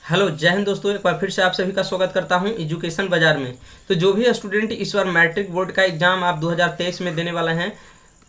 Hello जय हिंद दोस्तों, एक बार फिर से आप सभी का स्वागत करता हूं एजुकेशन बाजार में। तो जो भी स्टूडेंट इस बार मैट्रिक बोर्ड का एग्जाम आप 2023 में देने वाले हैं,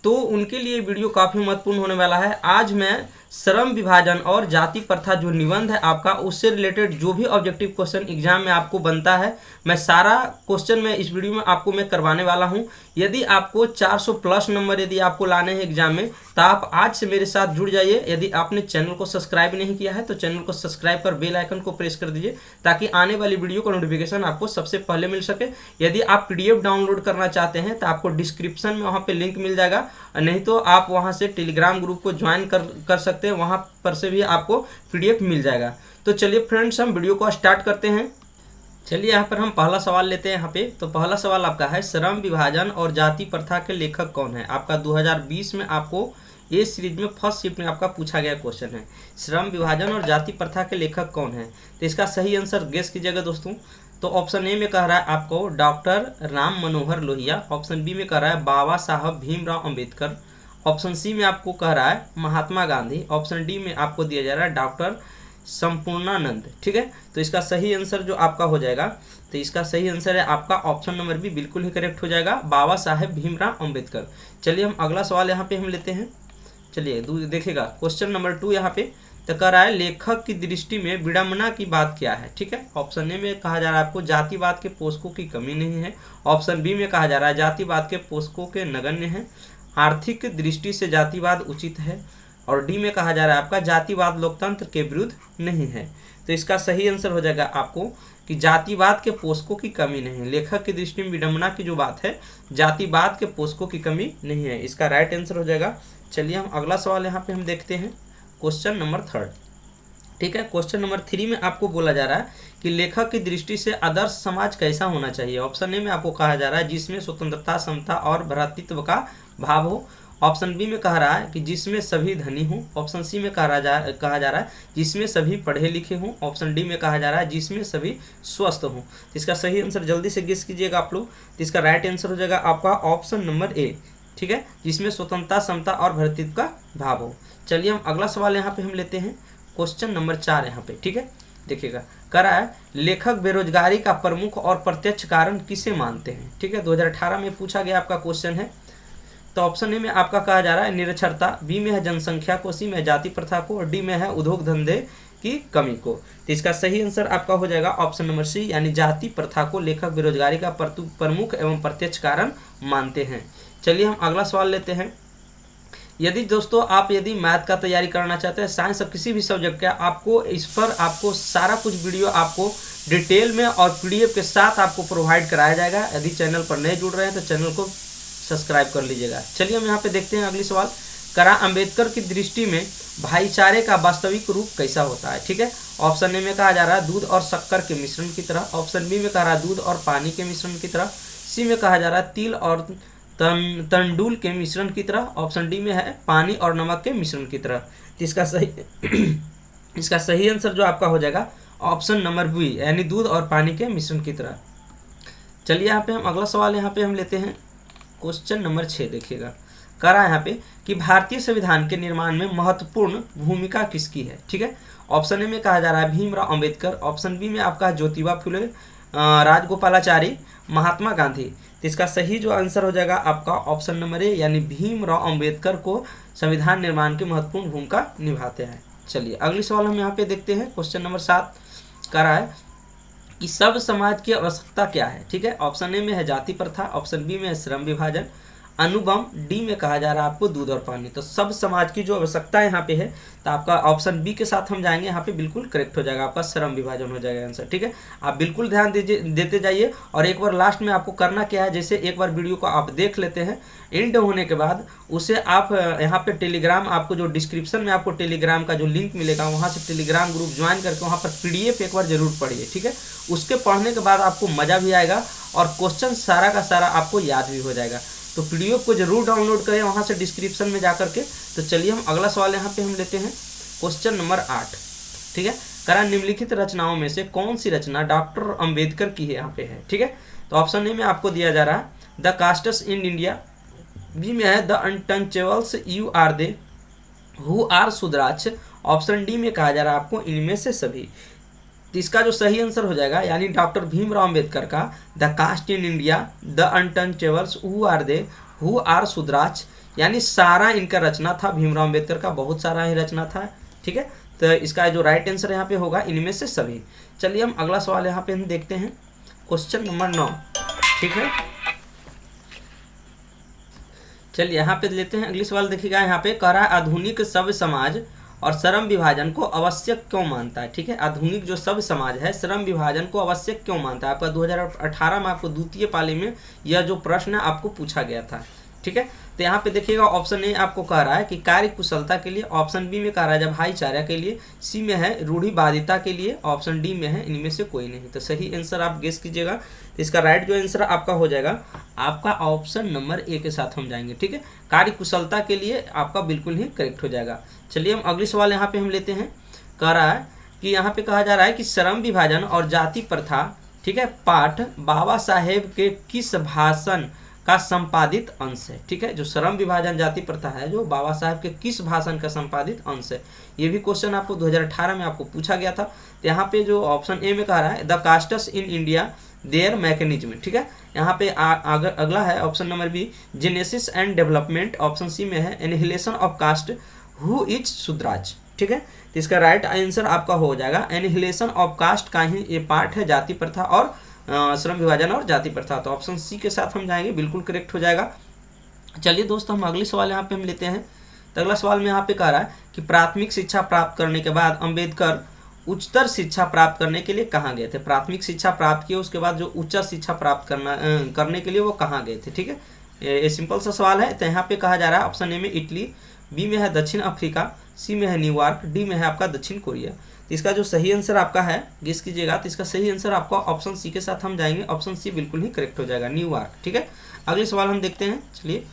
तो उनके लिए वीडियो काफ़ी महत्वपूर्ण होने वाला है। आज मैं श्रम विभाजन और जाति प्रथा जो निबंध है आपका, उससे रिलेटेड जो भी ऑब्जेक्टिव क्वेश्चन एग्जाम में आपको बनता है, मैं सारा क्वेश्चन में इस वीडियो में आपको मैं करवाने वाला हूं। यदि आपको 400 प्लस नंबर यदि आपको लाने हैं एग्जाम में, तो आप आज से मेरे साथ जुड़ जाइए। यदि आपने चैनल को सब्सक्राइब नहीं किया है तो चैनल को सब्सक्राइब कर बेल आइकन को प्रेस कर दीजिए, ताकि आने वाली वीडियो का नोटिफिकेशन आपको सबसे पहले मिल सके। यदि आप पीडीएफ डाउनलोड करना चाहते हैं तो आपको डिस्क्रिप्शन में वहाँ पे लिंक मिल जाएगा, नहीं तो आप वहाँ से टेलीग्राम ग्रुप को ज्वाइन कर सकते हैं, वहाँ पर से भी आपको पीडीएफ मिल जाएगा। तो चलिए फ्रेंड्स, हम वीडियो को स्टार्ट करते हैं। चलिए यहाँ पर हम पहला सवाल लेते हैं। यहाँ पे तो पहला सवाल आपका है, श्रम विभाजन और जाति प्रथा के लेखक कौन है। आपका 2020 में आपको ये सीरीज में फर्स्ट शिफ्ट में आपका पूछा गया क्वेश्चन है, श्रम विभाजन और जाति प्रथा के लेखक कौन है। तो इसका सही आंसर गेस कीजिएगा दोस्तों। तो ऑप्शन ए में कह रहा है आपको doctor Ram Manohar Lohia, option B में कह रहा है बाबा साहब भीमराव अंबेडकर, ऑप्शन सी में आपको कह रहा है महात्मा गांधी, ऑप्शन डी में आपको दिया जा रहा है डॉक्टर संपूर्णानंद। ठीक है, तो इसका सही आंसर जो आपका हो जाएगा, तो इसका सही आंसर है आपका ऑप्शन नंबर बी, बिल्कुल ही करेक्ट हो जाएगा, बाबा साहेब भीमराव अंबेडकर। चलिए हम अगला सवाल यहाँ पे हम लेते हैं। चलिए देखिएगा क्वेश्चन नंबर 2 यहाँ पे तो कह रहा है, लेखक की दृष्टि में विडंबना की बात क्या है। ठीक है, ऑप्शन ए में कहा जा रहा है आपको जातिवाद के पोषकों की कमी नहीं है, ऑप्शन बी में कहा जा रहा है जातिवाद के पोषकों के नगण्य हैं, आर्थिक दृष्टि से जातिवाद उचित है, और डी में कहा जा रहा है आपका जातिवाद लोकतंत्र के विरुद्ध नहीं है। तो इसका सही आंसर हो जाएगा आपको कि जातिवाद के पोषकों की कमी नहीं है। लेखक की दृष्टि में विडंबना की जो बात है, जातिवाद के पोषकों की कमी नहीं है, इसका राइट आंसर हो जाएगा। चलिए हम अगला सवाल यहाँ पे हम देखते हैं, क्वेश्चन नंबर 3। ठीक है, क्वेश्चन नंबर 3 में आपको बोला जा रहा है कि लेखक की दृष्टि से आदर्श समाज कैसा होना चाहिए। ऑप्शन ए में आपको कहा जा रहा है जिसमें स्वतंत्रता, समता और भ्रातृत्व का भाव हो, ऑप्शन बी में कह रहा है कि जिसमें सभी धनी हों, ऑप्शन सी में कहा जा रहा है जिसमें सभी पढ़े लिखे हों, ऑप्शन डी में कहा जा रहा है जिसमें सभी स्वस्थ हों। तो इसका सही आंसर जल्दी से गेस कीजिएगा आप लोग। तो इसका राइट आंसर हो जाएगा आपका ऑप्शन नंबर ए। ठीक है, जिसमें स्वतंत्रता, समता और भ्रातृत्व का भाव हो। चलिए हम अगला सवाल यहाँ पे हम लेते हैं, क्वेश्चन नंबर 4 यहाँ पे। ठीक है, देखिएगा कह रहा है, लेखक बेरोजगारी का प्रमुख और प्रत्यक्ष कारण किसे मानते हैं। ठीक है, 2018 में पूछा गया आपका क्वेश्चन है। तो ऑप्शन ए में आपका कहा जा रहा है निरक्षरता, बी में है जनसंख्या को, सी में है जाति प्रथा को, और डी में है उद्योग धंधे की कमी को। तो इसका सही आंसर आपका हो जाएगा ऑप्शन नंबर सी, यानी जाति प्रथा को लेखक बेरोजगारी का प्रमुख एवं प्रत्यक्ष कारण मानते हैं। चलिए हम अगला सवाल लेते हैं। यदि दोस्तों आप यदि मैथ का तैयारी करना चाहते हैं, साइंस और किसी भी सब्जेक्ट का, आपको इस पर आपको सारा कुछ वीडियो आपको डिटेल में और पीडीएफ के साथ आपको प्रोवाइड कराया जाएगा। यदि चैनल पर नए जुड़ रहे हैं तो चैनल को सब्सक्राइब कर लीजिएगा। चलिए हम यहाँ पे देखते हैं अगली सवाल। करा अंबेडकर की दृष्टि में भाईचारे का वास्तविक रूप कैसा होता है। ठीक है, ऑप्शन ए में कहा जा रहा है दूध और शक्कर के मिश्रण की तरह, ऑप्शन बी में कहा रहा है दूध और पानी के मिश्रण की तरह, सी में कहा जा रहा है तिल और तंडुल के मिश्रण की तरह, ऑप्शन डी में है पानी और नमक के मिश्रण की तरह। तो इसका सही आंसर जो आपका हो जाएगा ऑप्शन नंबर बी, यानी दूध और पानी के मिश्रण की तरह। चलिए यहाँ पे हम अगला सवाल यहाँ पे हम लेते हैं, क्वेश्चन नंबर 6 देखिएगा। कह रहा है यहाँ पे कि भारतीय संविधान के निर्माण में महत्वपूर्ण भूमिका किसकी है। ठीक है, ऑप्शन ए में कहा जा रहा है भीमराव अंबेडकर, ऑप्शन बी में आपका ज्योतिबा फुले, राजगोपालाचारी, महात्मा गांधी। तो इसका सही जो आंसर हो जाएगा आपका ऑप्शन नंबर ए, यानी भीमराव अंबेडकर को संविधान निर्माण की महत्वपूर्ण भूमिका निभाते हैं। चलिए अगली सवाल हम यहाँ पे देखते हैं, क्वेश्चन नंबर 7। कह रहा है कि सब समाज की आवश्यकता क्या है। ठीक है, ऑप्शन ए में है जाति प्रथा, ऑप्शन बी में है श्रम विभाजन, अनुबंध, डी में कहा जा रहा है आपको दूध और पानी। तो सब समाज की जो आवश्यकता यहाँ पे है, तो आपका ऑप्शन बी के साथ हम जाएंगे, यहाँ पे बिल्कुल करेक्ट हो जाएगा, आपका श्रम विभाजन हो जाएगा आंसर। ठीक है, आप बिल्कुल ध्यान देते जाइए। और एक बार लास्ट में आपको करना क्या है, जैसे एक बार वीडियो को आप देख लेते हैं, एंड होने के बाद उसे आप यहाँ पे टेलीग्राम, आपको जो डिस्क्रिप्शन में आपको टेलीग्राम का जो लिंक मिलेगा, वहाँ से टेलीग्राम ग्रुप ज्वाइन करके वहाँ पर पीडीएफ एक बार जरूर पढ़िए। ठीक है, उसके पढ़ने के बाद आपको मज़ा भी आएगा और क्वेश्चन सारा का सारा आपको याद भी हो जाएगा। तो पीडीएफ को जरूर डाउनलोड करें वहाँ से डिस्क्रिप्शन में जा करके। तो चलिए हम अगला सवाल यहाँ पे हम लेते हैं, क्वेश्चन नंबर 8। ठीक है, करा निम्नलिखित रचनाओं में से कौन सी रचना डॉक्टर अंबेडकर की है यहाँ पे है। ठीक है, तो ऑप्शन ए में आपको दिया जा रहा है the castes in India, B में है the untouchables you are they, who are सुद्राक्ष, ऑप्शन डी में कहा जा रहा है आपको इनमें से सभी। तो इसका जो सही आंसर हो जाएगा यानी डॉक्टर भीमराव अंबेडकर का the caste in India, the untouchables, who are Shudras, यानी सारा इनका रचना था भीमराव अंबेडकर का, बहुत सारा ही रचना था। ठीक है, तो इसका जो राइट आंसर यहाँ पे होगा इनमें से सभी। चलिए हम अगला सवाल यहाँ पे हम देखते हैं, क्वेश्चन नंबर 9। ठीक है, चलिए यहाँ पे लेते हैं अगली सवाल। देखिएगा यहाँ पे कह रहा है आधुनिक सभ्य समाज और श्रम विभाजन को आवश्यक क्यों मानता है। ठीक है, आधुनिक जो सभ्य समाज है श्रम विभाजन को आवश्यक क्यों मानता है। आपका 2018 में आपको द्वितीय पाली में यह जो प्रश्न आपको पूछा गया था। ठीक है, तो यहाँ पे देखिएगा ऑप्शन ए आपको कह रहा है कि कार्य कुशलता के लिए, ऑप्शन बी में कह रहा है जब भाईचारा के लिए, सी में है रूढ़िवादिता के लिए, ऑप्शन डी में है इनमें से कोई नहीं। तो सही आंसर आप गेस कीजिएगा। तो इसका राइट जो आंसर आपका हो जाएगा आपका ऑप्शन नंबर ए के साथ हम जाएंगे। ठीक है, कार्य कुशलता के लिए आपका बिल्कुल ही करेक्ट हो जाएगा। चलिए हम अगले सवाल यहाँ पे हम लेते हैं। कह रहा है कि यहाँ पे कहा जा रहा है कि श्रम विभाजन और जाति प्रथा, ठीक है, पाठ बाबा साहेब के किस भाषण का संपादित अंश है। ठीक है, जो श्रम विभाजन जाति प्रथा है जो बाबा साहेब के किस भाषण का संपादित अंश है, ये भी क्वेश्चन आपको 2018 में आपको पूछा गया था। तो यहाँ पे जो ऑप्शन ए में कह रहा है the castes in India their mechanism. ठीक है, यहाँ पे अगला है option number B genesis and development, option C में है annihilation of caste, who is Shudras. ठीक है, तो इसका राइट आंसर आपका हो जाएगा एनिहिलेशन ऑफ कास्ट का ही ये पार्ट है, जाति प्रथा और श्रम विभाजन और जाति प्रथा। तो ऑप्शन सी के साथ हम जाएंगे, बिल्कुल करेक्ट हो जाएगा। चलिए दोस्तों हम अगले सवाल यहाँ पे हम लेते हैं। तो अगला सवाल में यहाँ पे कह रहा है कि प्राथमिक शिक्षा प्राप्त करने के बाद अंबेडकर उच्चतर शिक्षा प्राप्त करने के लिए कहाँ गए थे। प्राथमिक शिक्षा प्राप्त किए उसके बाद जो उच्च शिक्षा प्राप्त करने के लिए वो कहाँ गए थे। ठीक है, ये सिंपल सा सवाल है। तो यहाँ पे कहा जा रहा है ऑप्शन ए में इटली, बी में है दक्षिण अफ्रीका, सी में है न्यूयॉर्क, डी में है आपका दक्षिण कोरिया। तो इसका जो सही आंसर आपका है गेस कीजिएगा। तो इसका सही आंसर आपका ऑप्शन सी के साथ हम जाएंगे, ऑप्शन सी बिल्कुल ही करेक्ट हो जाएगा, न्यूयॉर्क। ठीक है, अगले सवाल हम देखते हैं। चलिए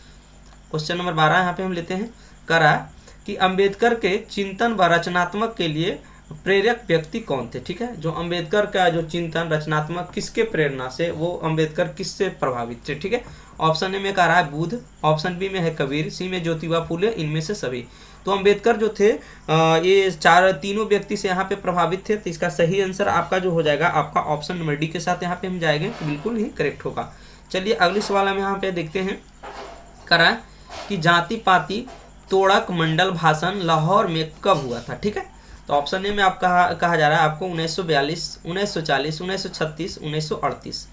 क्वेश्चन नंबर 12 यहाँ पे हम लेते हैं। कह रहा है कि अंबेडकर के चिंतन व रचनात्मक के लिए प्रेरक व्यक्ति कौन थे। ठीक है, जो अंबेडकर का जो चिंतन रचनात्मक किसके प्रेरणा से, वो अंबेडकर किससे प्रभावित थे। ठीक है, ऑप्शन ए में कह रहा है बुद्ध, ऑप्शन बी में है कबीर, सी में ज्योतिबा फुले, इनमें से सभी। तो अंबेडकर जो थे ये तीनों व्यक्ति से यहाँ पे प्रभावित थे। तो इसका सही आंसर आपका जो हो जाएगा आपका ऑप्शन नंबर डी के साथ यहाँ पे हम जाएंगे, तो बिल्कुल ही करेक्ट होगा। चलिए अगले सवाल हम यहाँ पे देखते हैं। करा कि जाति पाति तोड़क मंडल भाषण लाहौर में कब हुआ था। ठीक है, तो ऑप्शन ए में आप कहा जा रहा है आपको 1942, 1940, 1936, 1938।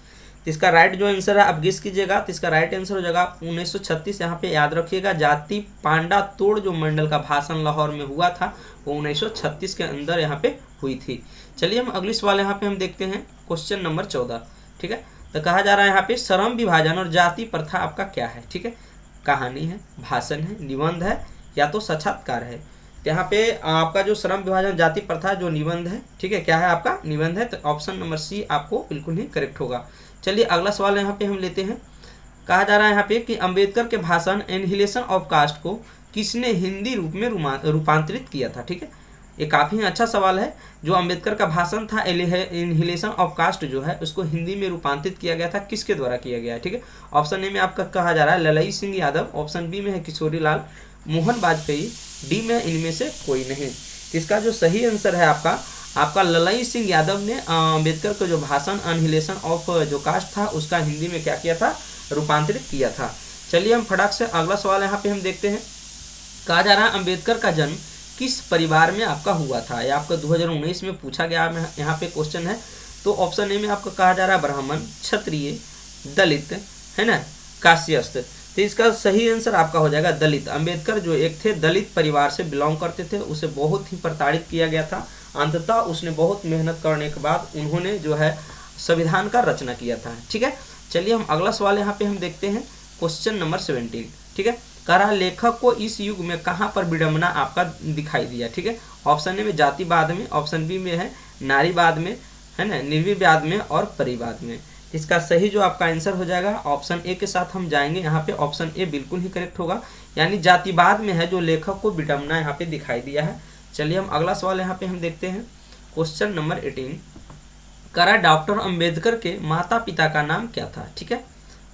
तो इसका राइट जो आंसर है आप गेस कीजिएगा। तो इसका राइट आंसर हो जाएगा 1936। यहाँ पे याद रखिएगा जाति पांडा तोड़ जो मंडल का भाषण लाहौर में हुआ था वो 1936 के अंदर यहाँ पे हुई थी। चलिए हम अगली सवाल यहाँ पे हम देखते हैं, क्वेश्चन नंबर 14। ठीक है, तो कहा जा रहा है यहाँ पे श्रम विभाजन और जाति प्रथा आपका क्या है। ठीक है, कहानी है, भाषण है, निबंध है या तो साक्षात्कार है। तो यहाँ पे आपका जो श्रम विभाजन जाति प्रथा जो निबंध है, ठीक है, क्या है आपका निबंध है। तो ऑप्शन नंबर सी आपको बिल्कुल ही करेक्ट होगा। चलिए अगला सवाल यहाँ पे हम लेते हैं। कहा जा रहा है यहाँ पे कि अंबेडकर के भाषण एनिहिलेशन ऑफ कास्ट को किसने हिंदी रूप में रूपांतरित किया था। ठीक है, ये काफ़ी अच्छा सवाल है। जो अंबेडकर का भाषण था एनिहिलेशन ऑफ कास्ट जो है उसको हिंदी में रूपांतरित किया गया था, किसके द्वारा किया गया है। ठीक है, ऑप्शन ए में आपका कहा जा रहा है ललई सिंह यादव, ऑप्शन बी में है किशोरी लाल, मोहन वाजपेयी, डी में इनमें से कोई नहीं। इसका जो सही आंसर है आपका ललई सिंह यादव ने अंबेडकर का जो भाषण एनिहिलेशन ऑफ जो कास्ट था उसका हिंदी में क्या किया था, रूपांतरित किया था। चलिए हम फटाक से अगला सवाल यहाँ पे हम देखते हैं। कहा जा रहा है अंबेडकर का जन्म किस परिवार में आपका हुआ था। यह आपका 2019 में पूछा गया यहाँ पे क्वेश्चन है। तो ऑप्शन ए में आपका कहा जा रहा है ब्राह्मण, क्षत्रिय, दलित, है ना, कास्यस्थ। तो इसका सही आंसर आपका हो जाएगा दलित। अंबेडकर जो एक थे दलित परिवार से बिलोंग करते थे, उसे बहुत ही प्रताड़ित किया गया था। अंततः उसने बहुत मेहनत करने के बाद उन्होंने जो है संविधान का रचना किया था। ठीक है, चलिए हम अगला सवाल यहाँ पे हम देखते हैं, क्वेश्चन नंबर 17। ठीक है, कह रहा लेखक को इस युग में कहाँ पर विडंबना आपका दिखाई दिया। ठीक है, ऑप्शन ए में जातिवाद में, ऑप्शन बी में है नारीवाद में, है ना, निर्विवाद में और परिवाद में। इसका सही जो आपका आंसर हो जाएगा ऑप्शन ए के साथ हम जाएंगे। यहाँ पे ऑप्शन ए बिल्कुल ही करेक्ट होगा, यानी जातिवाद में है जो लेखक को विडंबना यहाँ पे दिखाई दिया है। चलिए हम अगला सवाल यहाँ पे हम देखते हैं, क्वेश्चन नंबर 18। करा डॉक्टर अंबेडकर के माता पिता का नाम क्या था। ठीक है,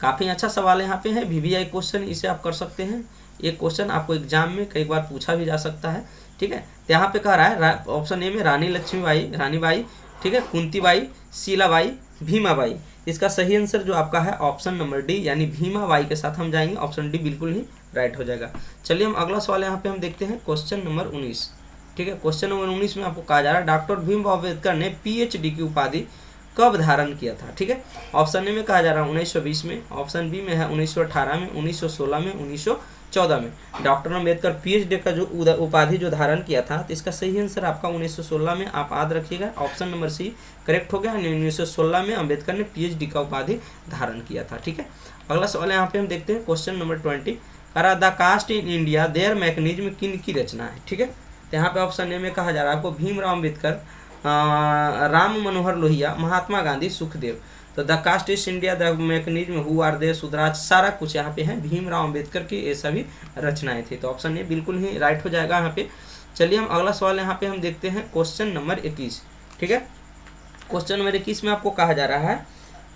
काफ़ी अच्छा सवाल यहाँ पे है, VVI क्वेश्चन इसे आप कर सकते हैं। ये क्वेश्चन आपको एग्जाम में कई बार पूछा भी जा सकता है। ठीक है, तो यहाँ पे कह रहा है ऑप्शन ए में रानी लक्ष्मीबाई, रानीबाई, ठीक है, कुंतीबाई, शीलाबाई, भीमाबाई। इसका सही आंसर जो आपका है ऑप्शन नंबर डी यानी भीमाबाई के साथ हम जाएंगे, ऑप्शन डी बिल्कुल ही राइट हो जाएगा। चलिए हम अगला सवाल यहाँ पे हम देखते हैं क्वेश्चन नंबर 19। ठीक है, क्वेश्चन नंबर 19 में आपको कहा जा रहा है डॉक्टर भीमराव अम्बेडकर ने पीएचडी की उपाधि कब धारण किया था। ठीक है, ऑप्शन ए में कहा जा रहा है 1920 में, ऑप्शन बी में है 1918 में, 1916 में, 1914 में। डॉक्टर अम्बेडकर पीएचडी का जो उपाधि जो धारण किया था, तो इसका सही आंसर आपका 1916 में आप याद रखिएगा, ऑप्शन नंबर सी करेक्ट हो गया। 1916 में अम्बेडकर ने पीएचडी का उपाधि धारण किया था। ठीक है, अगला सवाल यहाँ पे हम देखते हैं question number 20। The caste in India their mechanism किन की रचना है। ठीक है, तो यहाँ पे ऑप्शन ए में कहा जा रहा है आपको भीमराव अम्बेडकर, राम मनोहर लोहिया, महात्मा गांधी, सुखदेव। तो the caste east India, the mechanism, who are there, सुधराज, सारा कुछ यहाँ पे है भीमराव अम्बेडकर की ये सभी रचनाएं थी। तो ऑप्शन ए बिल्कुल ही राइट हो जाएगा यहाँ पे। चलिए हम अगला सवाल यहाँ पे हम देखते हैं क्वेश्चन नंबर 21। ठीक है, क्वेश्चन नंबर 21 में आपको कहा जा रहा है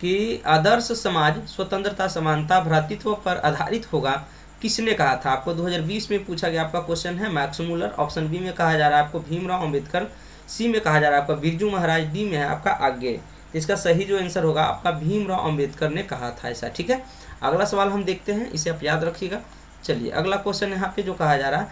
कि आदर्श समाज स्वतंत्रता, समानता, भ्रातृत्व पर आधारित होगा किसने कहा था। आपको 2020 में पूछा गया आपका क्वेश्चन है मैक्स मूलर। ऑप्शन बी में कहा जा रहा है आपको भीमराव अम्बेडकर, सी में कहा जा रहा है आपका बिरजू महाराज, डी में है आपका आगे। इसका सही जो आंसर होगा आपका भीमराव अम्बेडकर ने कहा था ऐसा। ठीक है, अगला सवाल हम देखते हैं, इसे आप याद रखिएगा। चलिए अगला क्वेश्चन यहाँ पे जो कहा जा रहा है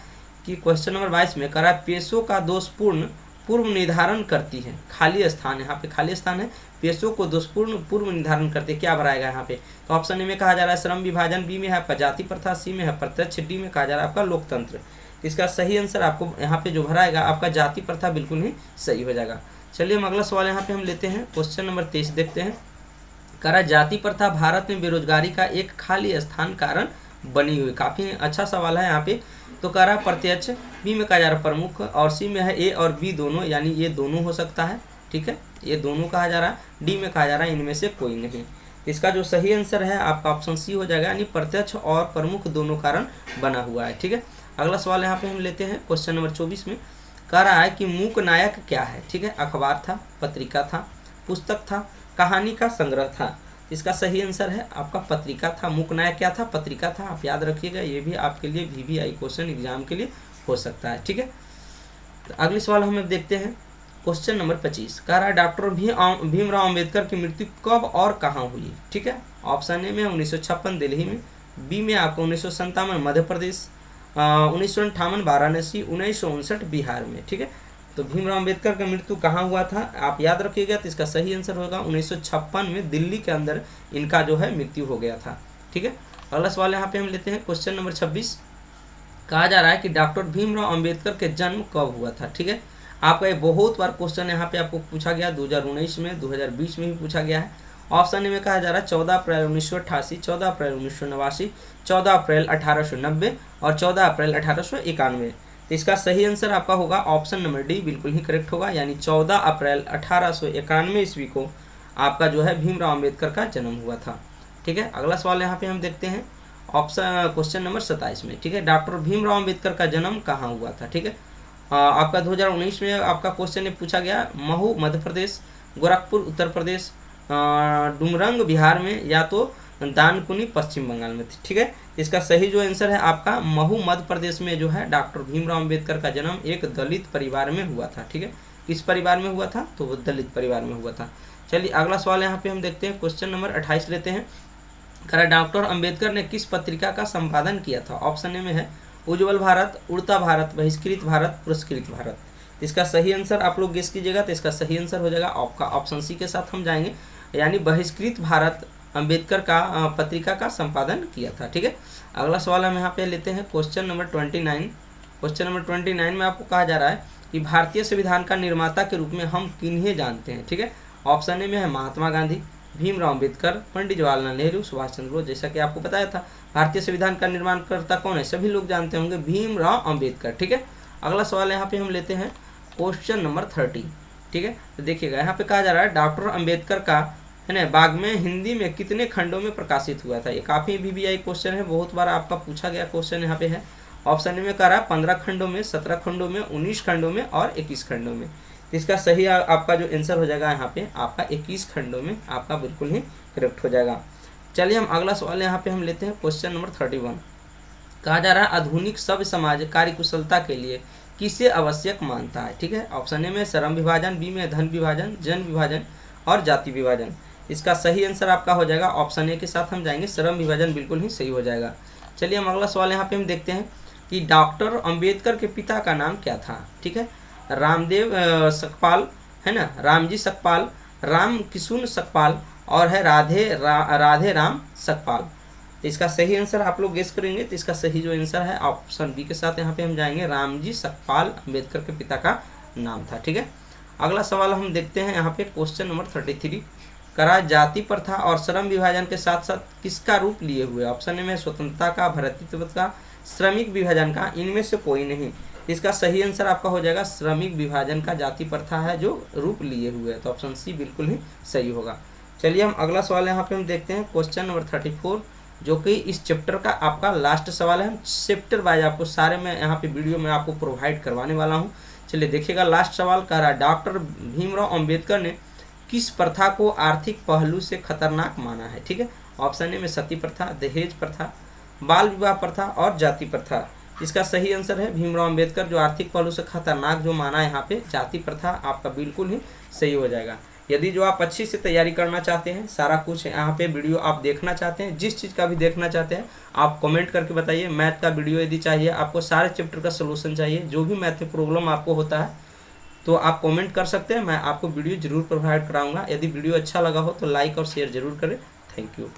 कि क्वेश्चन नंबर 22 में कह रहा है पेशों का दोषपूर्ण पूर्व निर्धारण करती है, खाली स्थान, यहाँ पे खाली स्थान है, पेशों को दोषपूर्ण पूर्व निर्धारण करते, क्या भराएगा यहाँ पे। तो ऑप्शन ए में कहा जा रहा है श्रम विभाजन, बी में है आपका जाति प्रथा, सी में है प्रत्यक्ष, डी में कहा जा रहा है आपका लोकतंत्र। इसका सही आंसर आपको यहाँ पे जो भराएगा आपका जाति प्रथा बिल्कुल ही सही हो जाएगा। चलिए हम अगला सवाल यहाँ पे हम लेते हैं क्वेश्चन नंबर 23 देखते हैं। कह रहा जाति प्रथा भारत में बेरोजगारी का एक खाली स्थान कारण बनी हुई। काफी अच्छा सवाल है यहाँ पे। तो कह रहा प्रत्यक्ष, बी में कहा जा रहा प्रमुख, और सी में है ए और बी दोनों, यानी ये दोनों हो सकता है। ठीक है, ये दोनों कहा जा रहा है, डी में कहा जा रहा है इनमें से कोई नहीं। इसका जो सही आंसर है आपका ऑप्शन सी हो जाएगा, यानी प्रत्यक्ष और प्रमुख दोनों कारण बना हुआ है। ठीक है, अगला सवाल यहाँ पे हम लेते हैं क्वेश्चन नंबर 24 में। कह रहा है कि मूक नायक क्या है। ठीक है, अखबार था, पत्रिका था, पुस्तक था, कहानी का संग्रह था। इसका सही आंसर है आपका पत्रिका था। मूक नायक क्या था, पत्रिका था, आप याद रखिएगा, ये भी आपके लिए VVI क्वेश्चन एग्जाम के लिए हो सकता है। ठीक है, तो अगले सवाल हम देखते हैं क्वेश्चन नंबर 25। कह रहा है डॉक्टर भीमराव अम्बेडकर की मृत्यु कब और कहाँ हुई। ठीक है, ऑप्शन ए में 1956 दिल्ली में, बी में आपको 1957 मध्य प्रदेश, 1958 वाराणसी, 1959 बिहार में। ठीक है, तो भीमराव अम्बेडकर का मृत्यु कहाँ हुआ था आप याद रखिएगा, तो इसका सही आंसर होगा 1956 में दिल्ली के अंदर इनका जो है मृत्यु हो गया था। ठीक है, अगला सवाल यहाँ पे हम लेते हैं क्वेश्चन नंबर 26। कहा जा रहा है कि डॉक्टर भीमराव अम्बेडकर के जन्म कब हुआ था। ठीक है, आपका ये बहुत बार क्वेश्चन यहाँ पे आपको पूछा गया, 2019 में, 2020 में भी पूछा गया है। ऑप्शन ए में कहा जा रहा है 14 अप्रैल 1988, 14 अप्रैल 1989, 14 अप्रैल 1890 और 14 अप्रैल 1891। तो इसका सही आंसर आपका होगा ऑप्शन नंबर डी बिल्कुल ही करेक्ट होगा, यानी 14 अप्रैल 1891 ईस्वी को आपका जो है भीमराव अम्बेडकर का जन्म हुआ था। ठीक है, अगला सवाल यहाँ पे हम देखते हैं ऑप्शन क्वेश्चन नंबर 27 में। ठीक है, डॉक्टर भीमराव अम्बेडकर का जन्म कहाँ हुआ था। ठीक है, आपका 2019 में आपका क्वेश्चन पूछा गया महू मध्य प्रदेश, गोरखपुर उत्तर प्रदेश, डुमरंग बिहार में, या तो दानकुनी पश्चिम बंगाल में। ठीक है, इसका सही जो आंसर है आपका महू मध्य प्रदेश में जो है डॉक्टर भीमराव अम्बेडकर का जन्म एक दलित परिवार में हुआ था। ठीक है, किस परिवार में हुआ था, तो वो दलित परिवार में हुआ था। चलिए अगला सवाल यहाँ पे हम देखते हैं क्वेश्चन नंबर 28 लेते हैं। डॉक्टर अम्बेडकर ने किस पत्रिका का संपादन किया था। ऑप्शन ए में है उज्ज्वल भारत, उड़ता भारत, बहिष्कृत भारत, पुरस्कृत भारत। इसका सही आंसर आप लोग गेस कीजिएगा, तो इसका सही आंसर हो जाएगा आपका ऑप्शन सी के साथ हम जाएंगे, यानी बहिष्कृत भारत अम्बेडकर का पत्रिका का संपादन किया था। ठीक है, अगला सवाल हम यहाँ पे लेते हैं क्वेश्चन नंबर 29। क्वेश्चन नंबर 29 में आपको कहा जा रहा है कि भारतीय संविधान का निर्माता के रूप में हम किन्हें जानते हैं। ठीक है, ऑप्शन ए में है महात्मा गांधी, भीमराव अम्बेडकर, पंडित जवाहरलाल नेहरू, सुभाष चंद्र बोस। जैसा कि आपको बताया था भारतीय संविधान का निर्माणकर्ता कौन है, सभी लोग जानते होंगे, भीमराव अम्बेडकर। ठीक है, अगला सवाल यहाँ पे हम लेते हैं क्वेश्चन नंबर 30। ठीक है, तो देखिएगा यहाँ पे कहा जा रहा है डॉक्टर अम्बेडकर का है ना बाग में हिंदी में कितने खंडों में प्रकाशित हुआ था। ये काफ़ी VVI क्वेश्चन है, बहुत बार आपका पूछा गया क्वेश्चन यहाँ पे है। ऑप्शन ए में कह रहा है 15 खंडों में, 17 खंडों में, 19 खंडों में और 21 खंडों में। इसका सही आपका जो आंसर हो जाएगा यहाँ पे आपका 21 खंडों में आपका बिल्कुल ही करेक्ट हो जाएगा। चलिए हम अगला सवाल यहाँ पे हम लेते हैं क्वेश्चन नंबर 31। कहा जा रहा है आधुनिक सभ्य समाज कार्यकुशलता के लिए किसे आवश्यक मानता है। ठीक है, ऑप्शन ए में श्रम विभाजन, बी में धन विभाजन, जन विभाजन और जाति विभाजन। इसका सही आंसर आपका हो जाएगा ऑप्शन ए के साथ हम जाएंगे, श्रम विभाजन बिल्कुल ही सही हो जाएगा। चलिए हम अगला सवाल यहाँ पे हम देखते हैं कि डॉक्टर अंबेडकर के पिता का नाम क्या था। ठीक है, रामदेव सकपाल है ना, रामजी सकपाल, राम किशुन सकपाल और है राधे राम सकपाल। तो इसका सही आंसर आप लोग गेस करेंगे, तो इसका सही जो आंसर है ऑप्शन बी के साथ यहाँ पे हम जाएंगे, रामजी सकपाल अंबेडकर के पिता का नाम था। ठीक है, अगला सवाल हम देखते हैं यहाँ पे क्वेश्चन नंबर 33, करा जाति प्रथा और श्रम विभाजन के साथ साथ किसका रूप लिए हुए। ऑप्शन ए में स्वतंत्रता का, भ्रातृत्व का, श्रमिक विभाजन का, इनमें से कोई नहीं। इसका सही आंसर आपका हो जाएगा श्रमिक विभाजन का जाति प्रथा है जो रूप लिए हुए है, तो ऑप्शन सी बिल्कुल ही सही होगा। चलिए हम अगला सवाल यहाँ पे हम देखते हैं क्वेश्चन नंबर 34, जो कि इस चैप्टर का आपका लास्ट सवाल है। चैप्टर वाइज आपको सारे मैं यहाँ पे वीडियो में आपको प्रोवाइड करवाने वाला हूँ। चलिए देखिएगा, लास्ट सवाल कह रहा है डॉक्टर भीमराव अंबेडकर ने किस प्रथा को आर्थिक पहलू से खतरनाक माना है। ठीक है, ऑप्शन ए में सती प्रथा, दहेज प्रथा, बाल विवाह प्रथा और जाति प्रथा। इसका सही आंसर है भीमराव अंबेडकर जो आर्थिक पहलू से खतरनाक जो माना है यहाँ पे जाति प्रथा, आपका बिल्कुल ही सही हो जाएगा। यदि जो आप अच्छी से तैयारी करना चाहते हैं, सारा कुछ यहाँ पे वीडियो आप देखना चाहते हैं, जिस चीज़ का भी देखना चाहते हैं आप कमेंट करके बताइए। मैथ का वीडियो यदि चाहिए, आपको सारे चैप्टर का सोल्यूशन चाहिए, जो भी मैथ में प्रॉब्लम आपको होता है तो आप कमेंट कर सकते हैं, मैं आपको वीडियो जरूर प्रोवाइड कराऊंगा। यदि वीडियो अच्छा लगा हो तो लाइक और शेयर जरूर करें। Thank you.